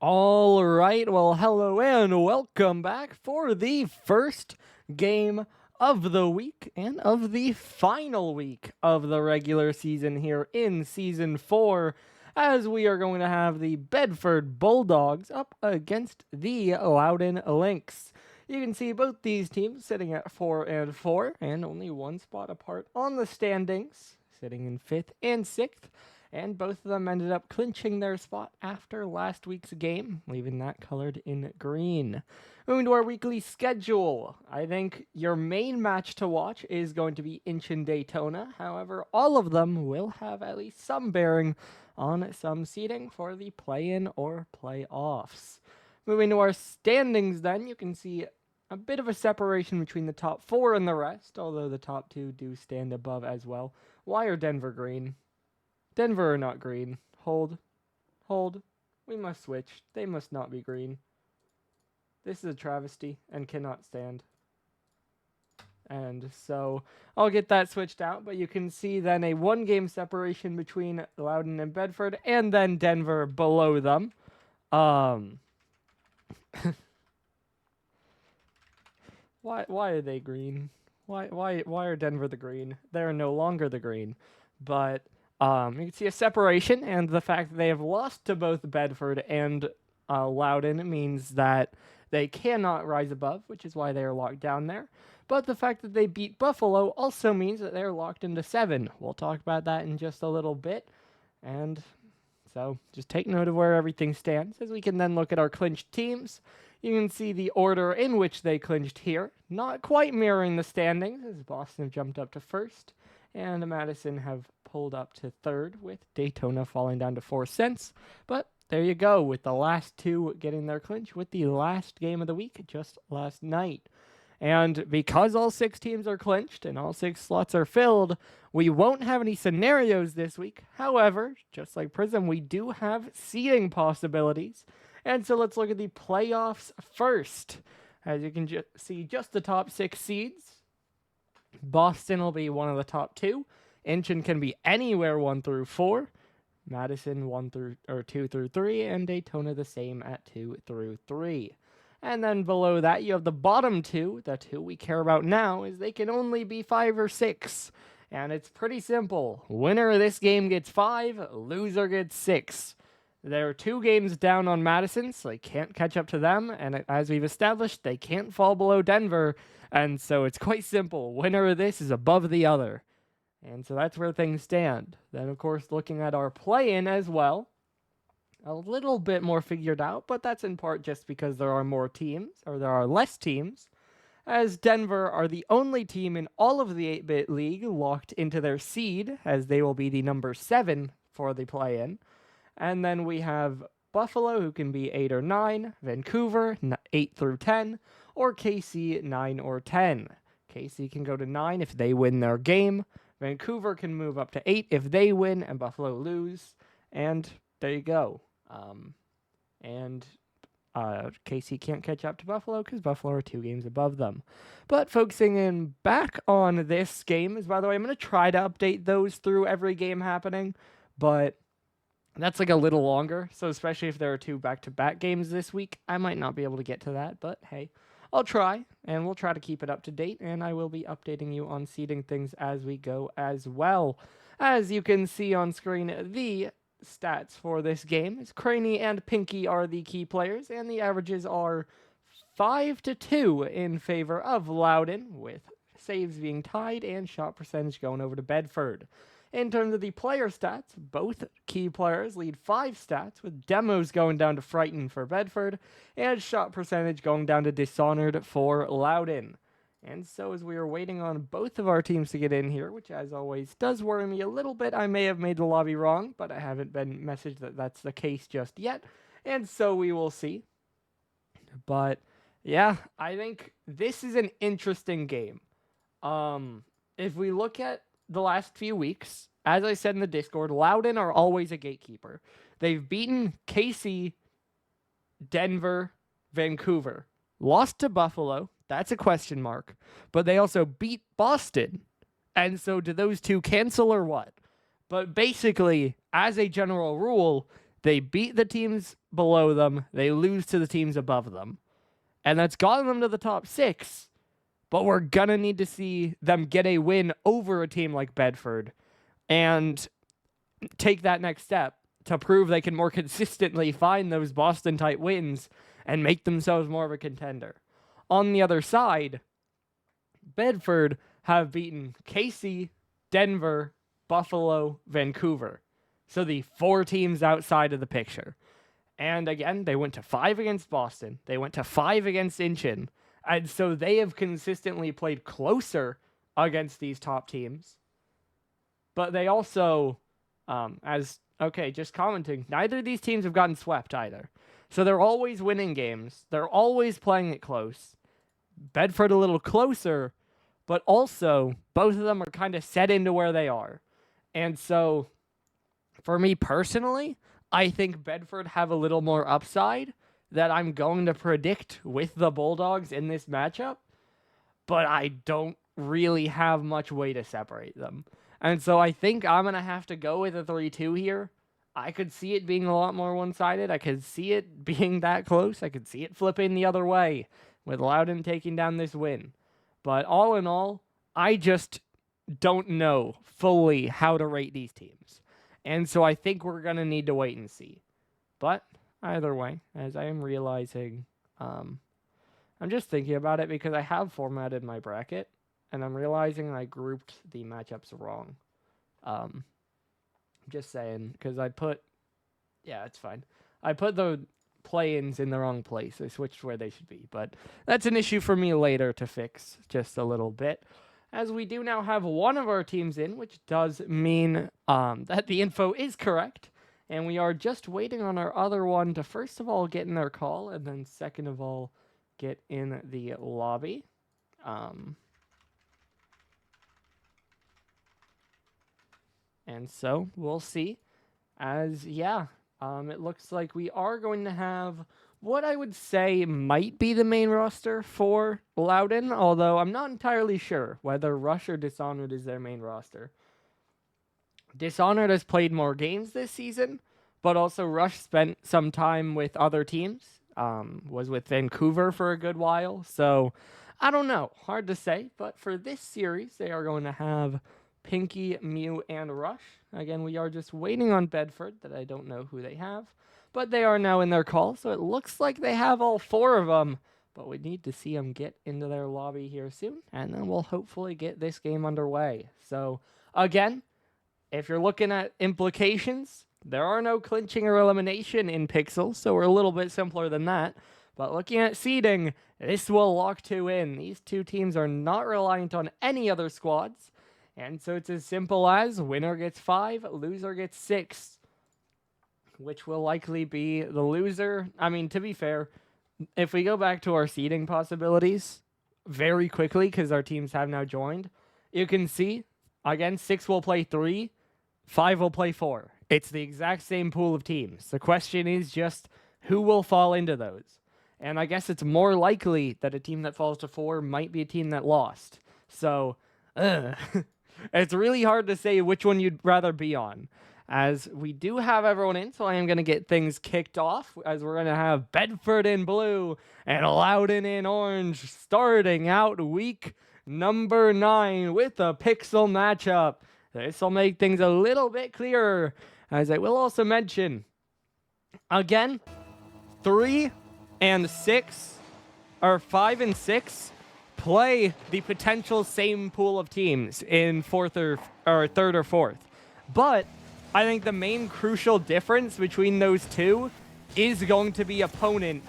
All right, well, hello and welcome back for the first game of the week and of the final week of the regular season here in Season 4, as we are going to have the Bedford Bulldogs up against the Louden Lynx. You can see both these teams sitting at 4 and 4, and only one spot apart on the standings, sitting in 5th and 6th. And both of them ended up clinching their spot after last week's game, leaving that colored in green. Moving to our weekly schedule, I think your main match to watch is going to be Inch and Daytona. However, all of them will have at least some bearing on some seeding for the play-in or playoffs. Moving to our standings then, you can see a bit of a separation between the top 4 and the rest, although the top 2 do stand above as well. Why are Denver green? Denver are not green. Hold. We must switch. They must not be green. This is a travesty and cannot stand. And so I'll get that switched out, but you can see then a 1-game separation between Louden and Bedford, and then Denver below them. Why are they green? Why are Denver the green? They're no longer the green, but you can see a separation, and the fact that they have lost to both Bedford and Louden means that they cannot rise above, which is why they are locked down there. But the fact that they beat Buffalo also means that they're locked into 7. We'll talk about that in just a little bit. And so just take note of where everything stands, as we can then look at our clinched teams. You can see the order in which they clinched here, not quite mirroring the standings, as Boston have jumped up to 1st. And Madison have pulled up to 3rd, with Daytona falling down to 4 cents. But there you go, with the last 2 getting their clinch with the last game of the week just last night. And because all 6 teams are clinched and all 6 slots are filled, we won't have any scenarios this week. However, just like Prism, we do have seeding possibilities. And so let's look at the playoffs first. As you can see, just the top 6 seeds. Boston will be one of the top 2. Inchin can be anywhere 1 through 4. Madison 2 through 3, and Daytona the same at 2 through 3. And then below that, you have the bottom 2. The 2 we care about now is they can only be 5 or 6. And it's pretty simple. Winner of this game gets 5, loser gets 6. They're 2 games down on Madison, so they can't catch up to them. And as we've established, they can't fall below Denver. And so it's quite simple. Winner of this is above the other. And so that's where things stand. Then, of course, looking at our play-in as well. A little bit more figured out, but that's in part just because there are more teams, or there are less teams, as Denver are the only team in all of the 8-bit league locked into their seed, as they will be the number 7 for the play-in. And then we have Buffalo, who can be 8 or 9, Vancouver, 8 through 10, or KC, 9 or 10. KC can go to 9 if they win their game. Vancouver can move up to 8 if they win and Buffalo lose. And there you go. KC can't catch up to Buffalo because Buffalo are 2 games above them. But focusing in back on this game is, by the way, I'm going to try to update those through every game happening, but that's like a little longer. So especially if there are 2 back-to-back games this week, I might not be able to get to that, but hey, I'll try, and we'll try to keep it up to date, and I will be updating you on seeding things as we go as well. As you can see on screen, the stats for this game is Craney and Pinky are the key players, and the averages are 5-2 in favor of Louden, with saves being tied and shot percentage going over to Bedford. In terms of the player stats, both key players lead 5 stats, with demos going down to Frighten for Bedford, and shot percentage going down to Dishonored for Louden. And so as we are waiting on both of our teams to get in here, which as always does worry me a little bit, I may have made the lobby wrong, but I haven't been messaged that that's the case just yet, and so we will see. But yeah, I think this is an interesting game. If we look at the last few weeks, as I said in the Discord, Louden are always a gatekeeper. They've beaten KC, Denver, Vancouver, lost to Buffalo. That's a question mark. But they also beat Boston. And so do those 2 cancel or what? But basically, as a general rule, They beat the teams below them. They lose to the teams above them. And that's gotten them to the top 6. But we're going to need to see them get a win over a team like Bedford and take that next step to prove they can more consistently find those Boston-type wins and make themselves more of a contender. On the other side, Bedford have beaten KC, Denver, Buffalo, Vancouver. So the 4 teams outside of the picture. And again, they went to 5 against Boston. They went to 5 against Incheon. And so they have consistently played closer against these top teams. But they also, just commenting, neither of these teams have gotten swept either. So they're always winning games. They're always playing it close. Bedford a little closer, but also both of them are kind of set into where they are. And so, for me personally, I think Bedford have a little more upside that I'm going to predict with the Bulldogs in this matchup, but I don't really have much way to separate them. And so I think I'm going to have to go with a 3-2 here. I could see it being a lot more one-sided. I could see it being that close. I could see it flipping the other way with Louden taking down this win. But all in all, I just don't know fully how to rate these teams. And so I think we're going to need to wait and see. But either way, as I am realizing, I'm just thinking about it because I have formatted my bracket, and I'm realizing I grouped the matchups wrong. Just saying, because it's fine. I put the play-ins in the wrong place. I switched where they should be, but that's an issue for me later to fix just a little bit. As we do now have one of our teams in, which does mean that the info is correct, and we are just waiting on our other one to first of all get in their call, and then second of all get in the lobby. And so we'll see. It looks like we are going to have what I would say might be the main roster for Louden, although I'm not entirely sure whether Rush or Dishonored is their main roster. Dishonored has played more games this season, but also Rush spent some time with other teams, was with Vancouver for a good while, so I don't know, hard to say, but for this series, they are going to have Pinky, Mew, and Rush. Again, we are just waiting on Bedford, that I don't know who they have, but they are now in their call, so it looks like they have all 4 of them, but we need to see them get into their lobby here soon, and then we'll hopefully get this game underway. So, again, if you're looking at implications, there are no clinching or elimination in Pixel, so we're a little bit simpler than that. But looking at seeding, this will lock 2 in. These 2 teams are not reliant on any other squads, and so it's as simple as winner gets 5, loser gets 6, which will likely be the loser. I mean, to be fair, if we go back to our seeding possibilities very quickly, because our teams have now joined, you can see, again, 6 will play 3, 5 will play 4. It's the exact same pool of teams. The question is just who will fall into those. And I guess it's more likely that a team that falls to 4 might be a team that lost. So, it's really hard to say which one you'd rather be on. As we do have everyone in, so I am going to get things kicked off, as we're going to have Bedford in blue and Louden in orange, starting out week number 9 with a Pixel matchup. This will make things a little bit clearer, as I will also mention, again, 3 and 6, or 5 and 6, play the potential same pool of teams in 4th or 3rd or 4th. But I think the main crucial difference between those 2 is going to be opponent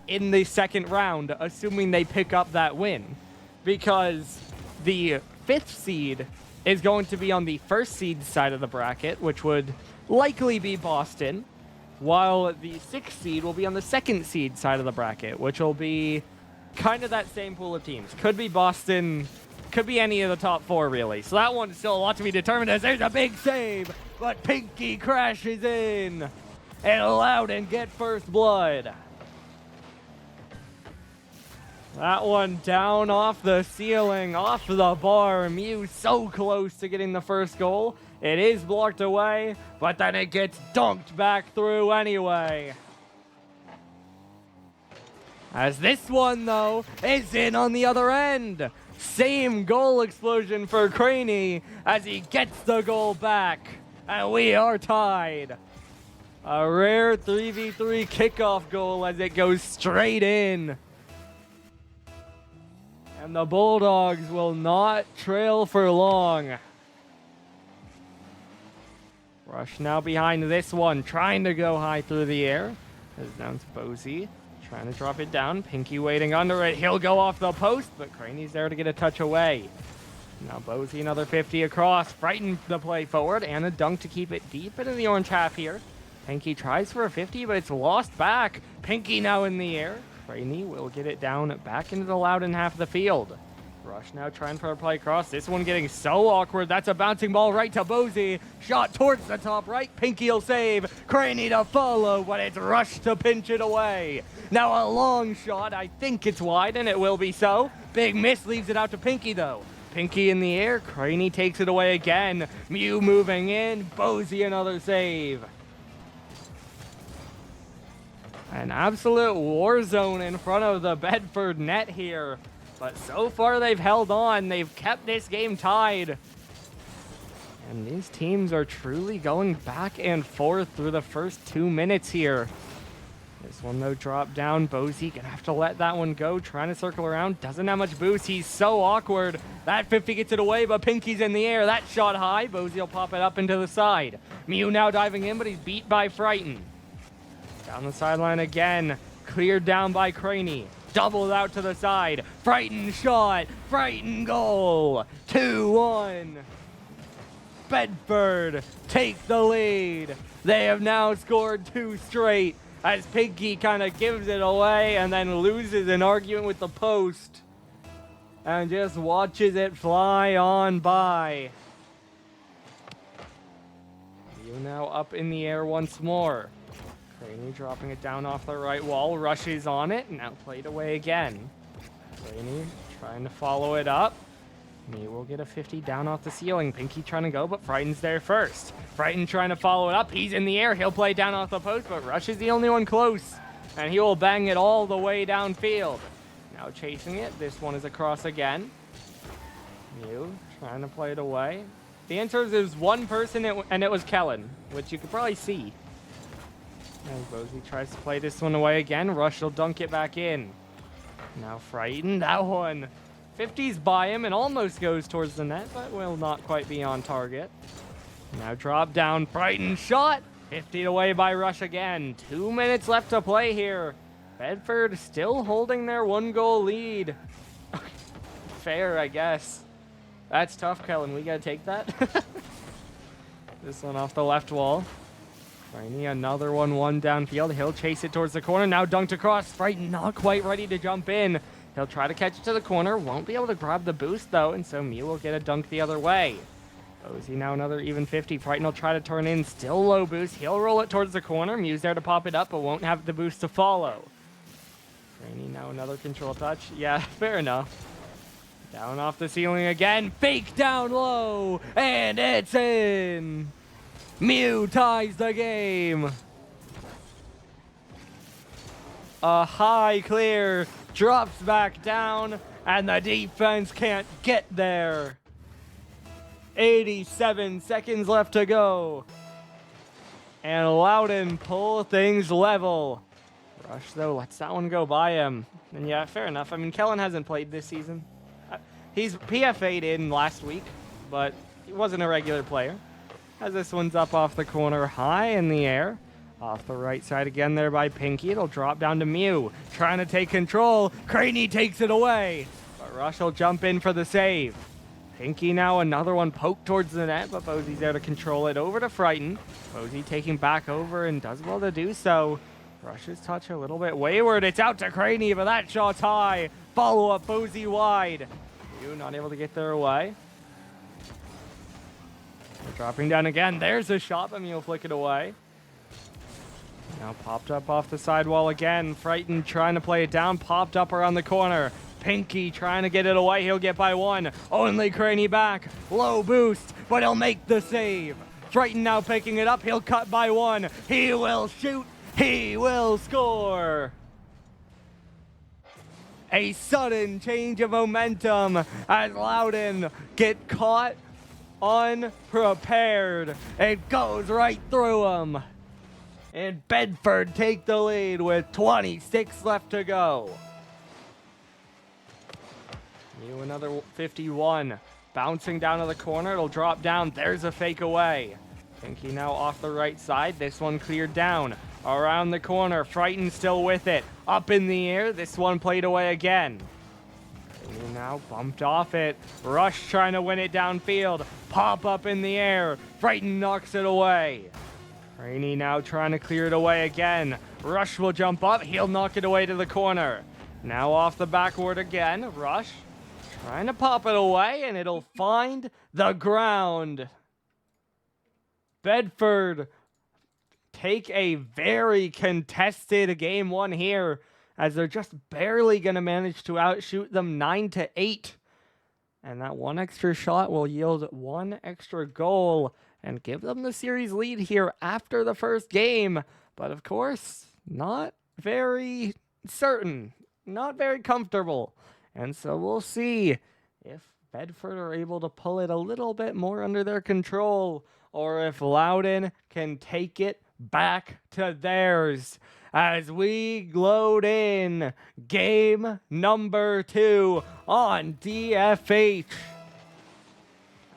in the 2nd round, assuming they pick up that win. Because the 5th seed is going to be on the 1st seed side of the bracket, which would likely be Boston, while the 6th seed will be on the 2nd seed side of the bracket, which will be kind of that same pool of teams. Could be Boston, could be any of the top 4, really. So that one's still a lot to be determined, as there's a big save, but Pinky crashes in, and Louden get first blood. That one down off the ceiling, off the bar. Mew so close to getting the first goal. It is blocked away, but then it gets dunked back through anyway. As this one, though, is in on the other end. Same goal explosion for Craney as he gets the goal back. And we are tied. A rare 3v3 kickoff goal as it goes straight in. And the Bulldogs will not trail for long. Rush now behind this one, trying to go high through the air. It's down to Bozy. Trying to drop it down. Pinky waiting under it. He'll go off the post, but Craney's there to get a touch away. Now Bozy another 50 across. Frightened the play forward and a dunk to keep it deep into the orange half here. Pinky tries for a 50, but it's lost back. Pinky now in the air. Craney will get it down back into the Louden half of the field. Rush now trying for a play across. This one getting so awkward. That's a bouncing ball right to Bozy. Shot towards the top right. Pinky will save. Craney to follow, but it's Rush to pinch it away. Now a long shot. I think it's wide, and it will be so. Big miss leaves it out to Pinky, though. Pinky in the air. Craney takes it away again. Mew moving in. Bozy another save. An absolute war zone in front of the Bedford net here. But so far they've held on. They've kept this game tied. And these teams are truly going back and forth through the first 2 minutes here. This one, though, dropped down. Bozy gonna have to let that one go. Trying to circle around. Doesn't have much boost. He's so awkward. That 50 gets it away, but Pinky's in the air. That shot high. Bozy will pop it up into the side. Mew now diving in, but he's beat by Frighten. Down the sideline again. Cleared down by Craney. Doubled out to the side. Frighten shot. Frighten goal. 2-1. Bedford take the lead. They have now scored 2 straight as Pinky kind of gives it away and then loses an argument with the post and just watches it fly on by. You now up in the air once more. Craney dropping it down off the right wall, rushes on it, now played away again. Craney trying to follow it up. Me will get a 50 down off the ceiling. Pinky trying to go, but Frighten's there first. Frighten trying to follow it up. He's in the air. He'll play down off the post, but Rush is the only one close. And he will bang it all the way downfield. Now chasing it. This one is across again. Mew trying to play it away. The answer is there's one person, and it was Kellen, which you could probably see. And Bozy tries to play this one away again. Rush will dunk it back in. Now Frighten. That one. 50's by him and almost goes towards the net, but will not quite be on target. Now drop down, Frighten shot. 50 away by Rush again. 2 minutes left to play here. Bedford still holding their 1-goal lead. Fair, I guess. That's tough, Kellen. We gotta take that. This one off the left wall. Craney, another 1-1 downfield. He'll chase it towards the corner. Now dunked across. Frighten not quite ready to jump in. He'll try to catch it to the corner. Won't be able to grab the boost, though, and so Mew will get a dunk the other way. Bozy now another even 50. Frighten will try to turn in. Still low boost. He'll roll it towards the corner. Mew's there to pop it up, but won't have the boost to follow. Craney now another control touch. Yeah, fair enough. Down off the ceiling again. Fake down low, and it's in. Mew ties the game. A high clear. Drops back down, and the defense can't get there. 87 seconds left to go. And Louden pull things level. Rush, though, lets that one go by him. And yeah, fair enough. I mean, Kellen hasn't played this season. He's PFA'd in last week, but he wasn't a regular player. As this one's up off the corner, high in the air. Off the right side again there by Pinky. It'll drop down to Mew. Trying to take control. Craney takes it away. But Rush will jump in for the save. Pinky now another one poked towards the net, but Bozy's there to control it over to Frighten. Bozy taking back over and does well to do so. Rush's touch a little bit wayward. It's out to Craney, but that shot's high. Follow up Bozy wide. Mew not able to get there away. They're dropping down again. There's a shot, but Mew will flick it away. Now popped up off the sidewall again. Frightened trying to play it down. Popped up around the corner. Pinky trying to get it away. He'll get by one. Only Craney back. Low boost, but he'll make the save. Triton now picking it up. He'll cut by one. He will shoot. He will score. A sudden change of momentum as Louden get caught unprepared. It goes right through him. And Bedford take the lead with 26 left to go. New another 51. Bouncing down to the corner. It'll drop down. There's a fake away. Pinky now off the right side. This one cleared down. Around the corner. Frightened still with it. Up in the air. This one played away again. Pinky now bumped off it. Rush trying to win it downfield. Pop up in the air. Frightened knocks it away. Craney now trying to clear it away again. Rush will jump up. He'll knock it away to the corner. Now off the backward again. Rush trying to pop it away, and it'll find the ground. Bedford take a very contested game one here, as they're just barely going to manage to outshoot them 9-8. And that one extra shot will yield one extra goal and give them the series lead here after the first game. But of course, not very certain, not very comfortable. And so we'll see if Bedford are able to pull it a little bit more under their control, or if Louden can take it back to theirs. As we load in game number 2 on DFH.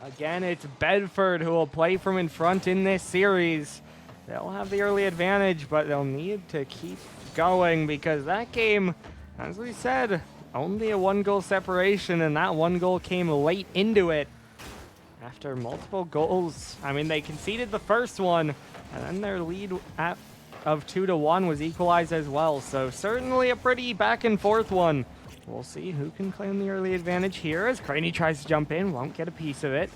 Again, it's Bedford who will play from in front in this series. They'll have the early advantage, but they'll need to keep going because that game, as we said, only a 1-goal separation, and that 1 goal came late into it. After multiple goals, I mean, they conceded the first one, and then their lead of 2-1 was equalized as well. So certainly a pretty back and forth one. We'll see who can claim the early advantage here as Craney tries to jump in, won't get a piece of it.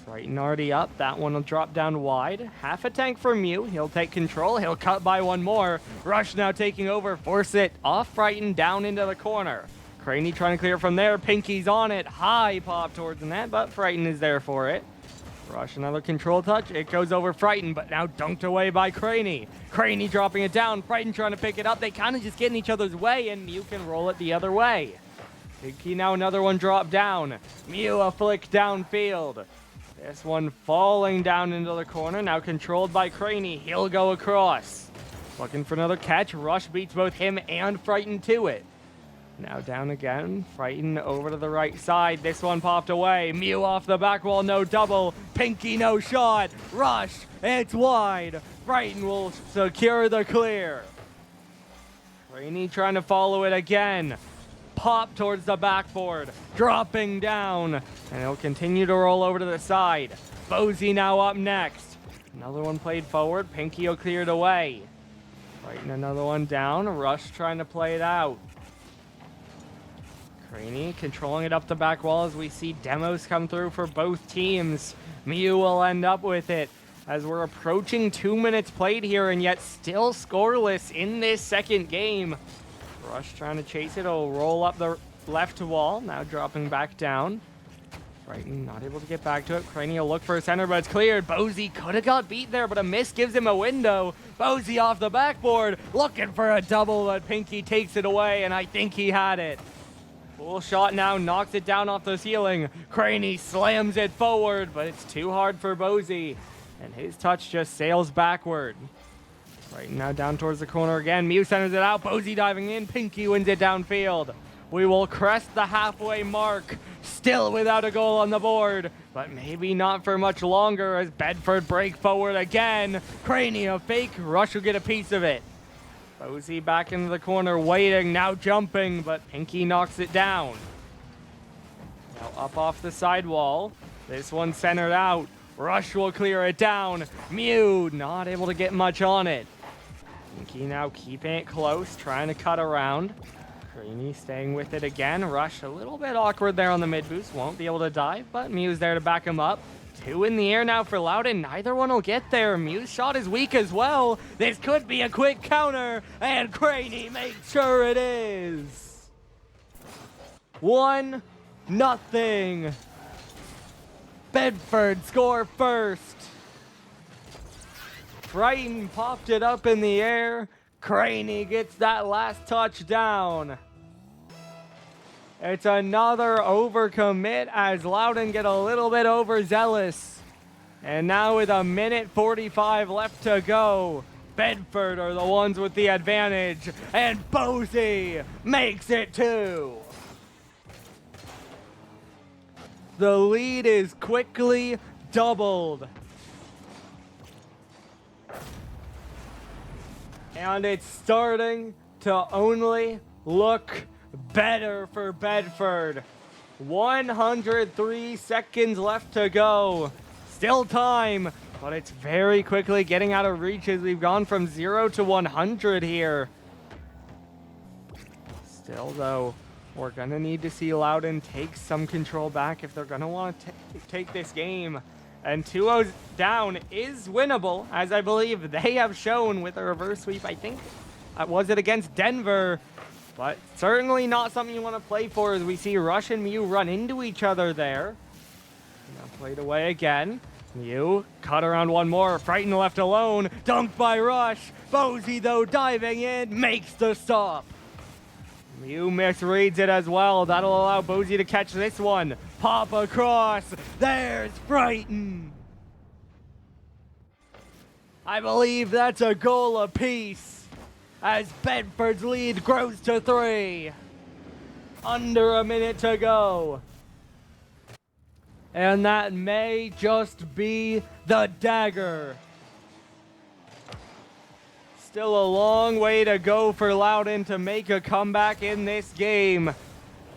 Frighten already up, that one will drop down wide. Half a tank for Mew, he'll take control, he'll cut by one more. Rush now taking over, force it off Frighten down into the corner. Craney trying to clear from there, Pinky's on it, high pop towards the net, but Frighten is there for it. Rush another control touch, it goes over Frighten, but now dunked away by Craney. Craney dropping it down, Frighten trying to pick it up, they kind of just get in each other's way, and Mew can roll it the other way. Pinky now another one drop down, Mew a flick downfield. This one falling down into the corner, now controlled by Craney, he'll go across. Looking for another catch, Rush beats both him and Frighten to it. Now down again, Frighten over to the right side. This one popped away. Mew off the back wall, no double. Pinky, no shot. Rush, it's wide. Frighten will secure the clear. Craney trying to follow it again. Pop towards the backboard, dropping down. And he'll continue to roll over to the side. Bozy now up next. Another one played forward. Pinky will clear it away. Frighten another one down. Rush trying to play it out. Craney controlling it up the back wall as we see demos come through for both teams. Mew will end up with it as we're approaching 2 minutes played here and yet still scoreless in this second game. Rush trying to chase it. It'll roll up the left wall, now dropping back down. Frighten not able to get back to it. Craney will look for a center, but it's cleared. Bozy could have got beat there, but a miss gives him a window. Bozy off the backboard, looking for a double, but Pinky takes it away, and I think he had it. Full shot now, knocks it down off the ceiling. Craney slams it forward, but it's too hard for Bozy, and his touch just sails backward. Right now down towards the corner again. Mew centers it out. Bozy diving in. Pinky wins it downfield. We will crest the halfway mark. Still without a goal on the board, but maybe not for much longer as Bedford break forward again. Craney a fake. Rush will get a piece of it. Bozy back into the corner, waiting, now jumping, but Pinky knocks it down. Now up off the sidewall. This one centered out. Rush will clear it down. Mew not able to get much on it. Pinky now keeping it close, trying to cut around. Craney staying with it again. Rush a little bit awkward there on the mid boost. Won't be able to dive, but Mew's there to back him up. 2 in the air now for Louden. Neither one will get there. Mew's shot is weak as well. This could be a quick counter, and Craney makes sure it is. 1-0. Bedford score first. Brighton popped it up in the air. Craney gets that last touchdown. It's another overcommit as Louden get a little bit overzealous. And now with 1:45 left to go, Bedford are the ones with the advantage. And Bozy makes it 2. The lead is quickly doubled. And it's starting to only look better for Bedford. 103 seconds left to go. Still time, but it's very quickly getting out of reach as we've gone from 0 to 100 here. Still, though, we're going to need to see Louden take some control back if they're going to want to take this game. And 2-0 down is winnable, as I believe they have shown with a reverse sweep. I think, was it against Denver? But certainly not something you want to play for as we see Rush and Mew run into each other there. Now played away again. Mew cut around one more. Frightened left alone. Dunked by Rush. Bozy, though, diving in, makes the stop. Mew misreads it as well. That'll allow Bozy to catch this one. Pop across. There's Frighten. I believe that's a goal apiece as Bedford's lead grows to 3. Under a minute to go. And that may just be the dagger. Still a long way to go for Louden to make a comeback in this game.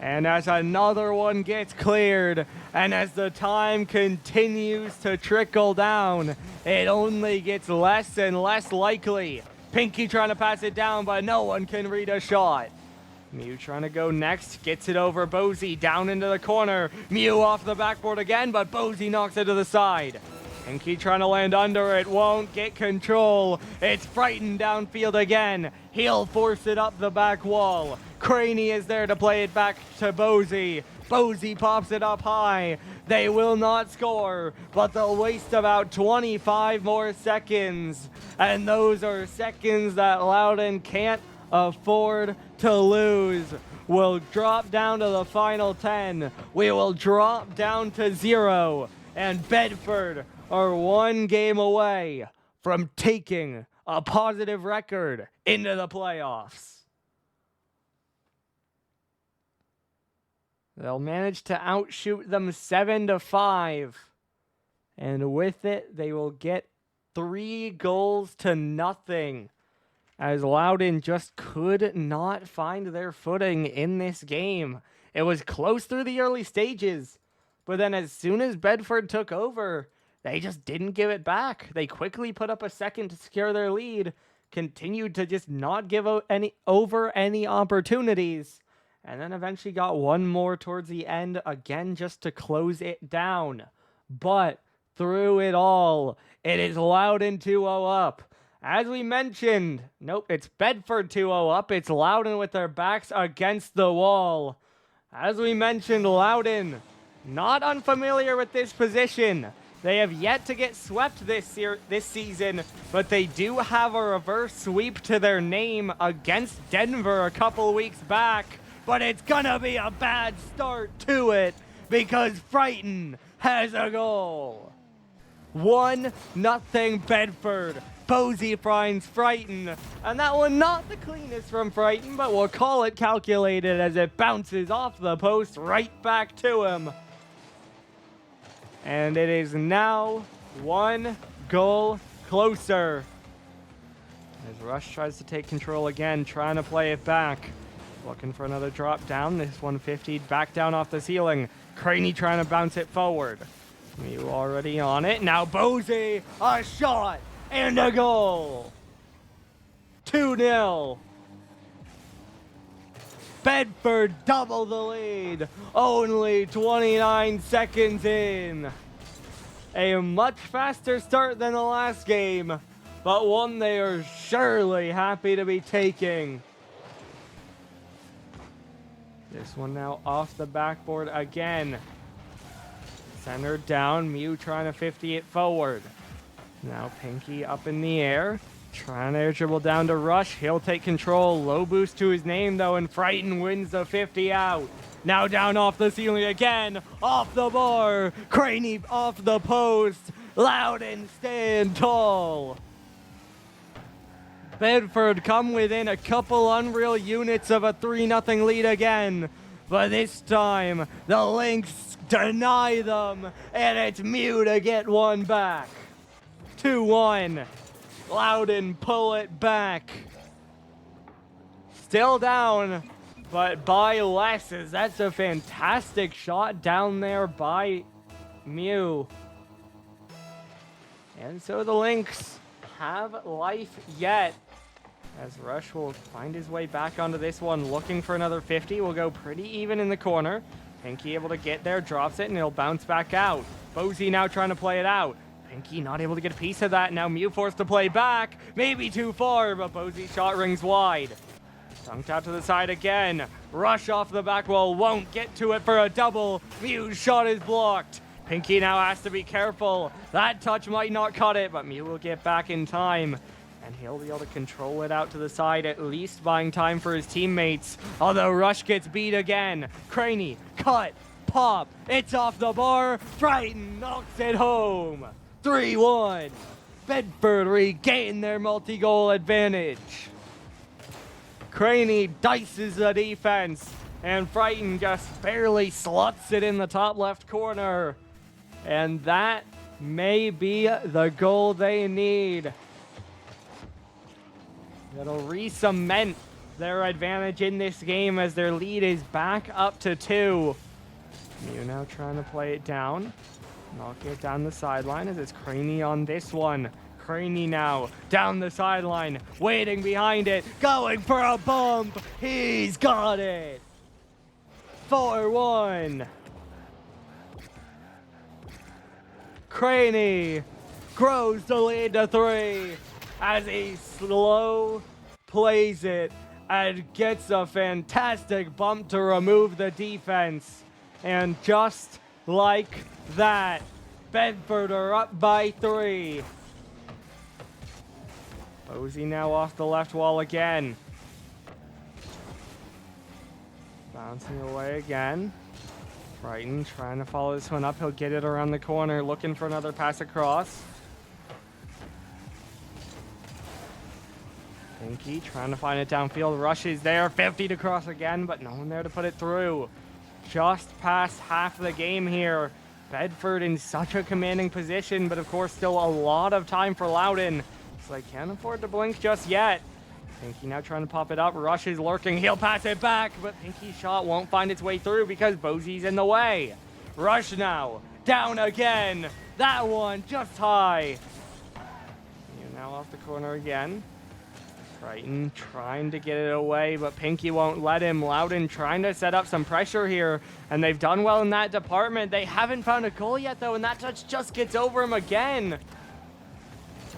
And as another one gets cleared, and as the time continues to trickle down, it only gets less and less likely. Pinky trying to pass it down, but no one can read a shot. Mew trying to go next, gets it over Bozy, down into the corner. Mew off the backboard again, but Bozy knocks it to the side. Pinky trying to land under it, won't get control. It's Frightened downfield again. He'll force it up the back wall. Craney is there to play it back to Bozy. Bozy pops it up high. They will not score, but they'll waste about 25 more seconds. And those are seconds that Louden can't afford to lose. We'll drop down to the final 10. We will drop down to 0. And Bedford are one game away from taking a positive record into the playoffs. They'll manage to outshoot them 7-5. And with it, they will get 3 goals to nothing. As Louden just could not find their footing in this game. It was close through the early stages. But then as soon as Bedford took over, they just didn't give it back. They quickly put up a second to secure their lead. Continued to just not give over any opportunities. And then eventually got one more towards the end, again, just to close it down. But through it all, it is Louden 2-0 up. As we mentioned, nope, it's Bedford 2-0 up. It's Louden with their backs against the wall. As we mentioned, Louden, not unfamiliar with this position. They have yet to get swept this season, but they do have a reverse sweep to their name against Denver a couple weeks back. But it's gonna be a bad start to it because Frighten has a goal. 1-0 Bedford. Bozy finds Frighten, and that one not the cleanest from Frighten, but we'll call it calculated as it bounces off the post right back to him. And it is now 1 goal closer. As Rush tries to take control again, trying to play it back. Looking for another drop down. This 150 back down off the ceiling. Craney trying to bounce it forward. Mew already on it. Now Bozy, a shot and a goal. 2-0. Bedford double the lead. Only 29 seconds in. A much faster start than the last game, but one they are surely happy to be taking. This one now off the backboard again. Centered down, Mew trying to 50 it forward. Now Pinky up in the air, trying to air dribble down to Rush. He'll take control. Low boost to his name though, and Frighten wins the 50 out. Now down off the ceiling again, off the bar. Craney off the post. Louden stand tall. Bedford come within a couple unreal units of a 3-0 lead again. But this time, the Lynx deny them, and it's Mew to get one back. 2-1. Louden pull it back. Still down, but by less, as that's a fantastic shot down there by Mew. And so the Lynx have life yet, as Rush will find his way back onto this one, looking for another 50. Will go pretty even in the corner. Pinky able to get there, drops it, and he'll bounce back out. Bozy now trying to play it out. Pinky not able to get a piece of that. Now Mew forced to play back. Maybe too far, but Bozy's shot rings wide. Dunked out to the side again. Rush off the back wall, won't get to it for a double. Mew's shot is blocked. Pinky now has to be careful. That touch might not cut it, but Mew will get back in time. And he'll be able to control it out to the side, at least buying time for his teammates. Although Rush gets beat again. Craney, cut, pop. It's off the bar. Frighten knocks it home. 3-1. Bedford regain their multi-goal advantage. Craney dices the defense, and Frighten just barely slots it in the top left corner. And that may be the goal they need. That'll re-cement their advantage in this game as their lead is back up to 2. Mew now trying to play it down. Knock it down the sideline as it's Craney on this one. Craney now down the sideline, waiting behind it, going for a bump. He's got it. 4-1. Craney grows the lead to 3 as he slow plays it and gets a fantastic bump to remove the defense. And just like that, Bedford are up by 3. Bozy now off the left wall again. Bouncing away again. Frighten trying to follow this one up. He'll get it around the corner, looking for another pass across. Pinky trying to find it downfield. Rush is there. 50 to cross again, but no one there to put it through. Just past half the game here. Bedford in such a commanding position, but of course still a lot of time for Louden. So they can't afford to blink just yet. Pinky now trying to pop it up. Rush is lurking. He'll pass it back, but Pinky's shot won't find its way through because Bozy's in the way. Rush now. Down again. That one just high. Now off the corner again. Frighten trying to get it away, but Pinky won't let him. Louden trying to set up some pressure here, and they've done well in that department. They haven't found a goal yet, though, and that touch just gets over him again.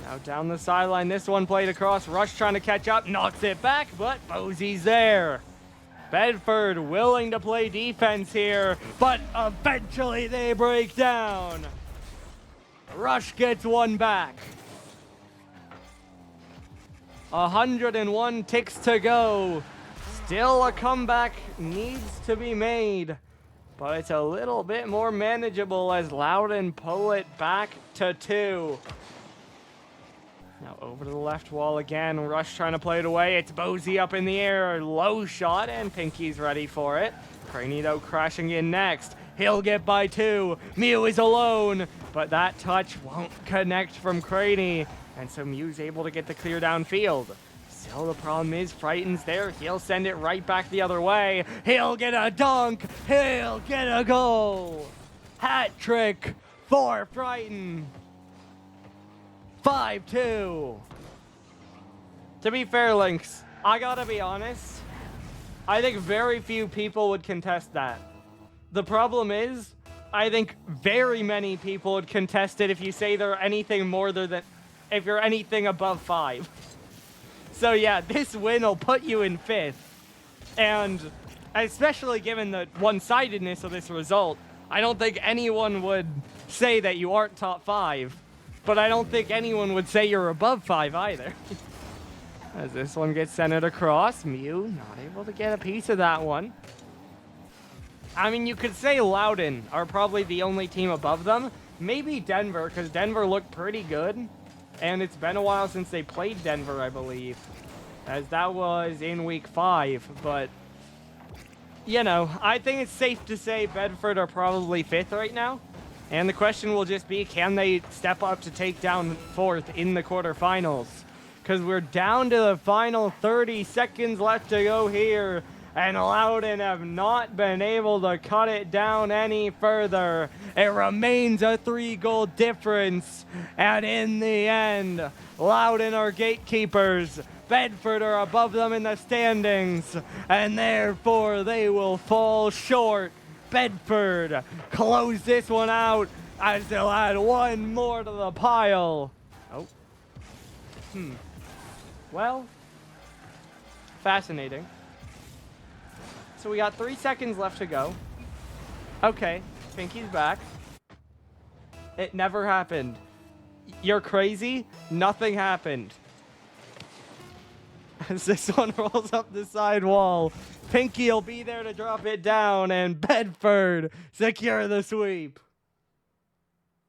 Now down the sideline, this one played across. Rush trying to catch up, knocks it back, but Bozy's there. Bedford willing to play defense here, but eventually they break down. Rush gets one back. 101 ticks to go. Still a comeback needs to be made, but it's a little bit more manageable as Louden pull it back to 2. Now over to the left wall again. Rush trying to play it away. It's Bozy up in the air. Low shot, and Pinky's ready for it. Craney, though, crashing in next. He'll get by 2. Mew is alone, but that touch won't connect from Craney. And so Mew's able to get the clear downfield. Still, the problem is Frighten's there. He'll send it right back the other way. He'll get a dunk. He'll get a goal. Hat trick for Frighten. 5-2. To be fair, Lynx, I gotta be honest. I think very few people would contest that. The problem is, I think very many people would contest it if you say they're anything more than... if you're anything above 5. So yeah, this win will put you in 5th. And especially given the one-sidedness of this result, I don't think anyone would say that you aren't top 5, but I don't think anyone would say you're above 5 either. As this one gets centered across, Mew not able to get a piece of that one. I mean, you could say Louden are probably the only team above them. Maybe Denver, because Denver looked pretty good. And it's been a while since they played Denver, I believe. As that was in week 5, but... You know, I think it's safe to say Bedford are probably 5th right now. And the question will just be, can they step up to take down 4th in the quarterfinals? Because we're down to the final 30 seconds left to go here. And Louden have not been able to cut it down any further. It remains a 3-goal difference. And in the end, Louden are gatekeepers. Bedford are above them in the standings. And therefore, they will fall short. Bedford close this one out as they'll add one more to the pile. Oh. Well, fascinating. So we got 3 seconds left to go. Okay, Pinky's back. It never happened. You're crazy? Nothing happened. As this one rolls up the side wall, Pinky will be there to drop it down, and Bedford secure the sweep.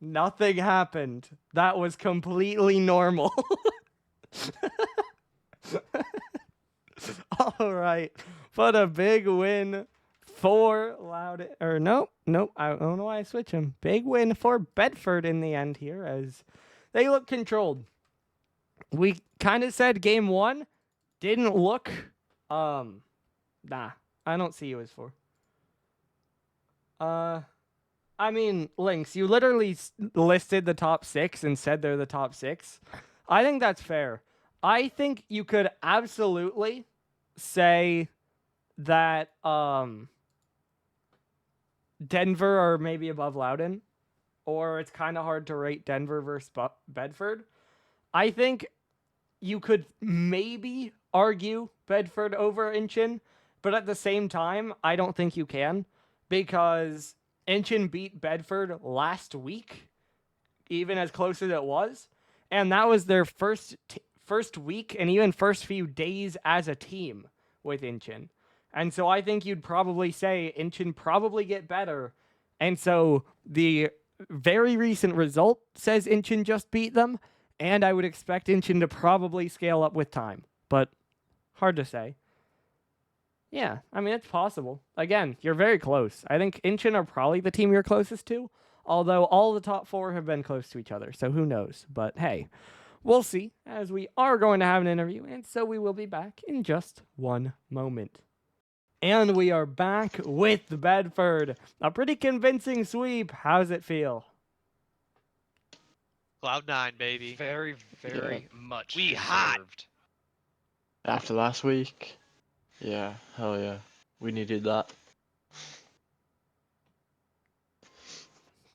Nothing happened. That was completely normal. All right, but a big win for Louden. Or nope. I don't know why I switch them. Big win for Bedford in the end here, as they look controlled. We kind of said game 1 didn't look. Nah, I don't see you as 4. I mean, Lynx, you literally listed the top 6 and said they're the top 6. I think that's fair. I think you could absolutely say that Denver are maybe above Louden, or it's kind of hard to rate Denver versus Bedford. I think you could maybe argue Bedford over Inchin, but at the same time, I don't think you can, because Inchin beat Bedford last week, even as close as it was, and that was their first week and even first few days as a team with Inchin. And so I think you'd probably say Inchin probably get better. And so the very recent result says Inchin just beat them, and I would expect Inchin to probably scale up with time. But hard to say. Yeah, I mean, it's possible. Again, you're very close. I think Inchin are probably the team you're closest to, although all the top 4 have been close to each other, so who knows. But hey, we'll see, as we are going to have an interview, and so we will be back in just one moment. And we are back with Bedford. A pretty convincing sweep. How's it feel? Cloud9, baby. Very, very much We deserved. hot. After last week, yeah, hell yeah. We needed that.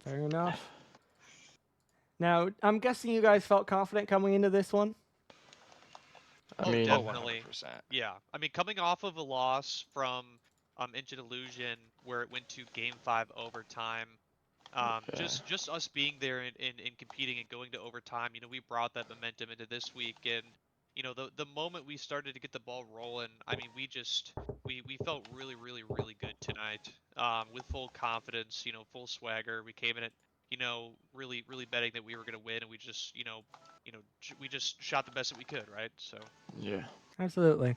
Fair enough. Now, I'm guessing you guys felt confident coming into this one? I mean, definitely. 100%. Yeah, I mean, coming off of a loss from Ancient Illusion, where it went to Game 5 overtime, just us being there and competing and going to overtime, you know, we brought that momentum into this week, and you know, the moment we started to get the ball rolling, I mean, we felt really, really, really good tonight, with full confidence, you know, full swagger. We came in at, you know, really, really betting that we were going to win, and we just, we just shot the best that we could, right? So. yeah. Absolutely.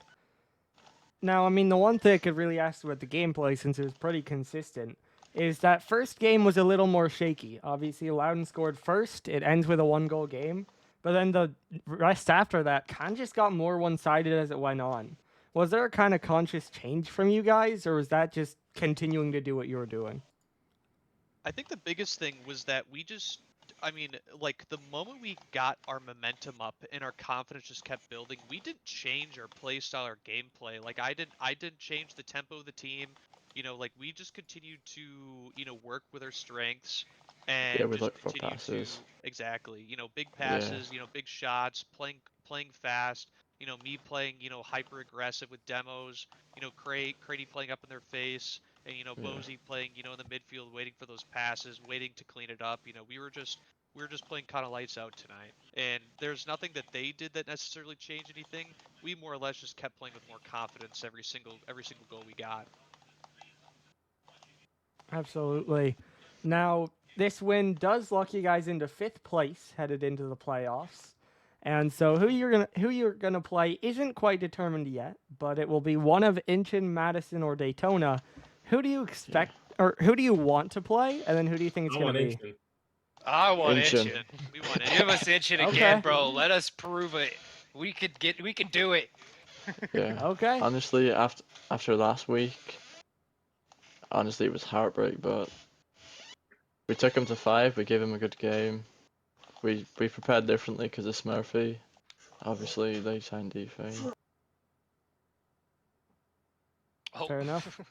Now, I mean, the one thing I could really ask about the gameplay, since it was pretty consistent, is that first game was a little more shaky. Obviously, Louden scored first. It ends with a 1-goal game. But then the rest after that kind of just got more one-sided as it went on. Was there a kind of conscious change from you guys, or was that just continuing to do what you were doing? I think the biggest thing was that I mean, like, the moment we got our momentum up and our confidence just kept building, we didn't change our play style or gameplay. Like, I didn't change the tempo of the team. You know, like, we just continued to, you know, work with our strengths and with just like foot passes. exactly, you know, big passes, you know, big shots, playing fast, me playing, hyper aggressive with demos, Crady playing up in their face, and Yeah. Bozy playing, in the midfield, waiting for those passes, waiting to clean it up. We were just playing kind of lights out tonight, and there's nothing that they did that necessarily changed anything. We more or less just kept playing with more confidence every single goal we got. Absolutely. Now, this win does lock you guys into 5th place headed into the playoffs. And so who you're gonna play isn't quite determined yet, but it will be one of Inchin, Madison, or Daytona. Who do you expect, or who do you want to play, and then who do you think it's I gonna want be? Inchin. I want Inchin. Inchin. We want it. Give us Inchin Okay. again, bro. Let us prove it. We can do it. Yeah. Okay. Honestly, after last week, honestly, it was heartbreak, but we took him to 5. We gave him a good game. We prepared differently because of Smurfy. Obviously, they signed DFA. Oh. Fair enough.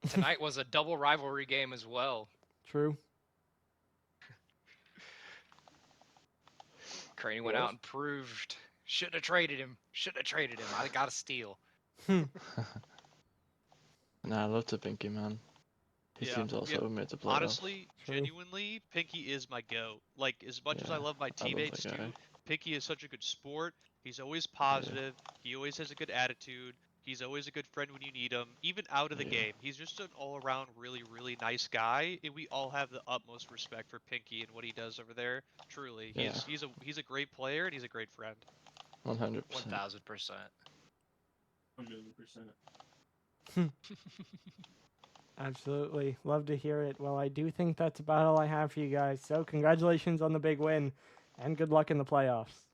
Tonight was a double rivalry game as well. True. Crane went out and proved. Shouldn't have traded him. I got a steal. Nah, I love to Pinky, man. His Yeah, team's also yeah. made the playoffs. Honestly, True. genuinely, Pinky is my goat. Like, as much as I Yeah, love my I love teammates that guy. too, Pinky is such a good sport. He's always positive. He always has a good attitude. He's always a good friend when you need him, even out of the Yeah. game. He's just an all-around really, really nice guy, and we all have the utmost respect for Pinky and what he does over there. Truly, Yeah. he's a great player and he's a great friend. 100%. 1000%. 1,000,000%. Absolutely. Love to hear it. Well, I do think that's about all I have for you guys. So congratulations on the big win, and good luck in the playoffs.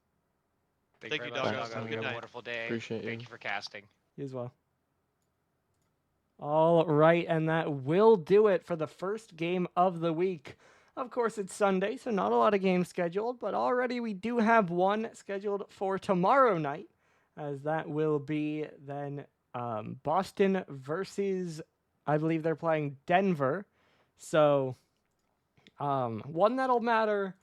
Thank very you, much, Doggos. Doggo. Have a You good have a night. wonderful day. Appreciate Thank you. you for casting. You as well. All right, and that will do it for the first game of the week. Of course, it's Sunday, so not a lot of games scheduled, but already we do have one scheduled for tomorrow night, as that will be then Boston versus, I believe they're playing Denver. So, one that'll matter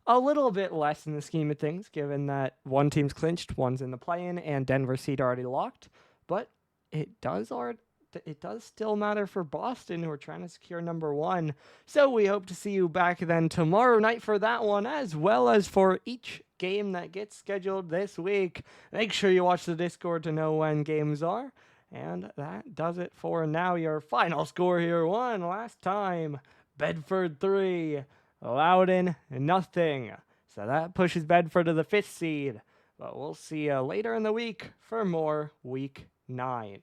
a little bit less in the scheme of things, given that one team's clinched, one's in the play-in, and Denver's seat already locked. But it does still matter for Boston, who are trying to secure number 1. So we hope to see you back then tomorrow night for that one, as well as for each game that gets scheduled this week. Make sure you watch the Discord to know when games are. And that does it for now. Your final score here, one last time. Bedford 3, Louden nothing. So that pushes Bedford to the 5th seed. But we'll see you later in the week for more Week 9.